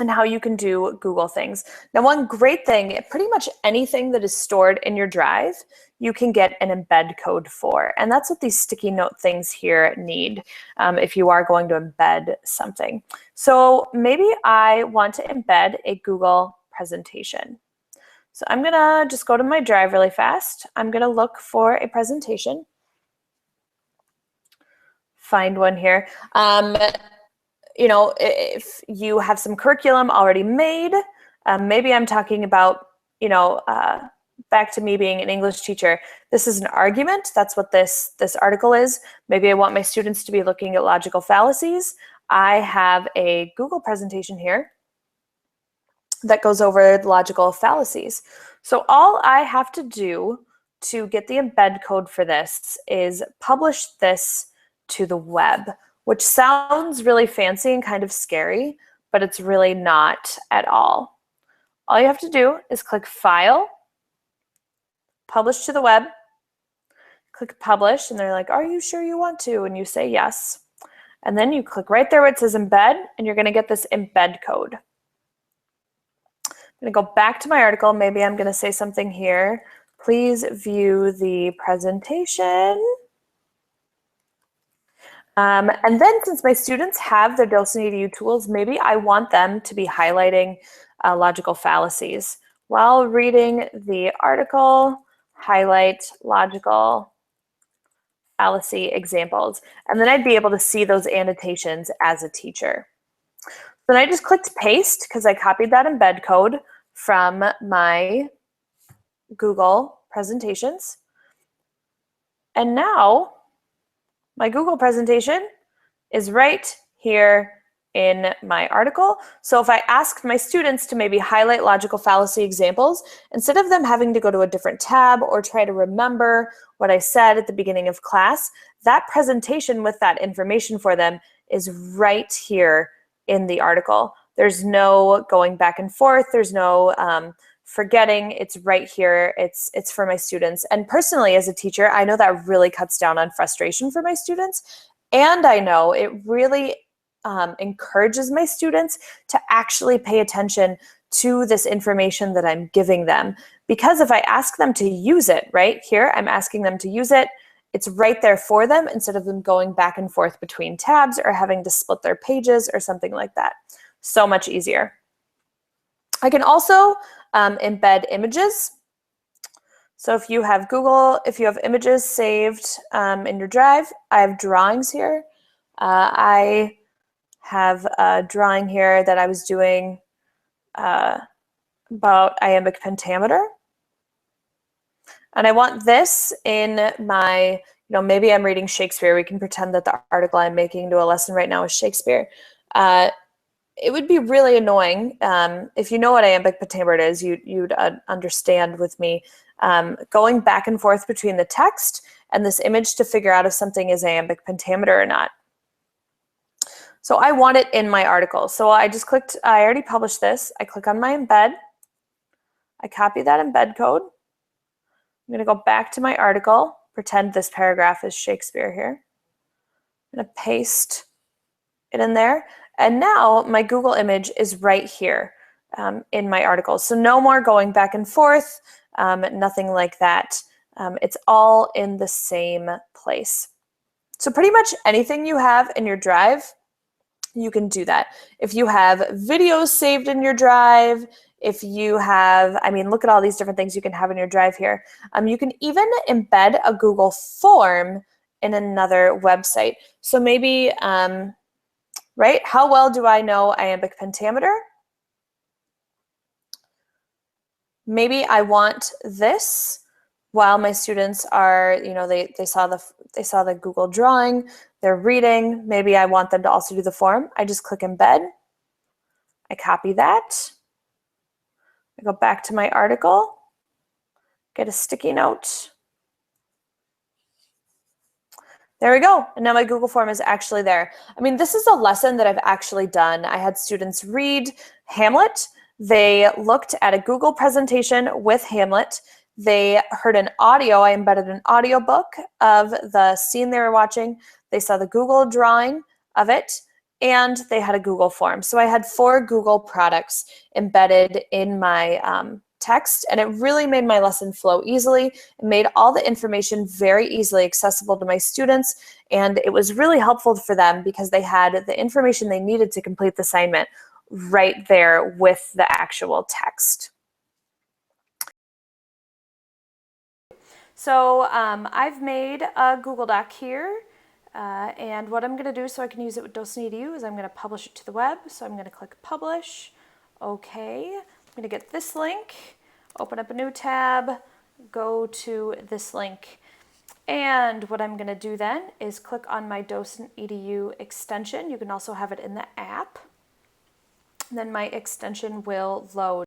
and how you can do Google things. Now, one great thing, pretty much anything that is stored in your drive, you can get an embed code for. And that's what these sticky note things here need if you are going to embed something. So maybe I want to embed a Google presentation. So I'm gonna just go to my drive really fast. I'm gonna look for a presentation. Find one here. You know, if you have some curriculum already made, maybe I'm talking about, you know, back to me being an English teacher. This is an argument. That's what this article is. Maybe I want my students to be looking at logical fallacies. I have a Google presentation here that goes over logical fallacies. So all I have to do to get the embed code for this is publish this to the web, which sounds really fancy and kind of scary, but it's really not at all. All you have to do is click File, Publish to the web, click Publish, and they're like, are you sure you want to? And you say yes. And then you click right there where it says Embed, and you're gonna get this embed code. I'm gonna go back to my article. Maybe I'm gonna say something here. Please view the presentation. And then since my students have their Dosini tools, maybe I want them to be highlighting logical fallacies. While reading the article, highlight logical fallacy examples. And then I'd be able to see those annotations as a teacher. Then I just clicked paste because I copied that embed code from my Google presentations. And now my Google presentation is right here in my article. So if I asked my students to maybe highlight logical fallacy examples, instead of them having to go to a different tab or try to remember what I said at the beginning of class, that presentation with that information for them is right here in the article. There's no going back and forth. There's no forgetting. It's right here. It's for my students. And personally, as a teacher, I know that really cuts down on frustration for my students. And I know it really encourages my students to actually pay attention to this information that I'm giving them. Because if I ask them to use it, right here, I'm asking them to use it, it's right there for them instead of them going back and forth between tabs or having to split their pages or something like that. So much easier. I can also embed images. So if you have if you have images saved in your drive, I have drawings here. I have a drawing here that I was doing about iambic pentameter. And I want this in my, maybe I'm reading Shakespeare. We can pretend that the article I'm making to a lesson right now is Shakespeare. It would be really annoying if you know what iambic pentameter is, you'd understand with me going back and forth between the text and this image to figure out if something is iambic pentameter or not. So I want it in my article. So I just clicked, I already published this. I click on my embed. I copy that embed code. I'm going to go back to my article, pretend this paragraph is Shakespeare here. I'm going to paste it in there. And now my Google image is right here in my article. So no more going back and forth, nothing like that. It's all in the same place. So pretty much anything you have in your drive, you can do that. If you have videos saved in your drive, if you have, look at all these different things you can have in your drive here. You can even embed a Google form in another website. So maybe, right, how well do I know iambic pentameter? Maybe I want this while my students are, they saw the Google drawing, they're reading. Maybe I want them to also do the form. I just click embed. I copy that. I go back to my article, get a sticky note. There we go. And now my Google form is actually there. This is a lesson that I've actually done. I had students read Hamlet. They looked at a Google presentation with Hamlet. They heard an audio. I embedded an audiobook of the scene they were watching. They saw the Google drawing of it. and they had a Google form. So I had 4 Google products embedded in my text, and it really made my lesson flow easily. It made all the information very easily accessible to my students, and it was really helpful for them because they had the information they needed to complete the assignment right there with the actual text. So I've made a Google Doc here, and what I'm going to do so I can use it with Docent.edu is I'm going to publish it to the web. So I'm going to click Publish. Okay, I'm going to get this link, open up a new tab, go to this link. And what I'm going to do then is click on my Docent.edu extension. You can also have it in the app. And then my extension will load.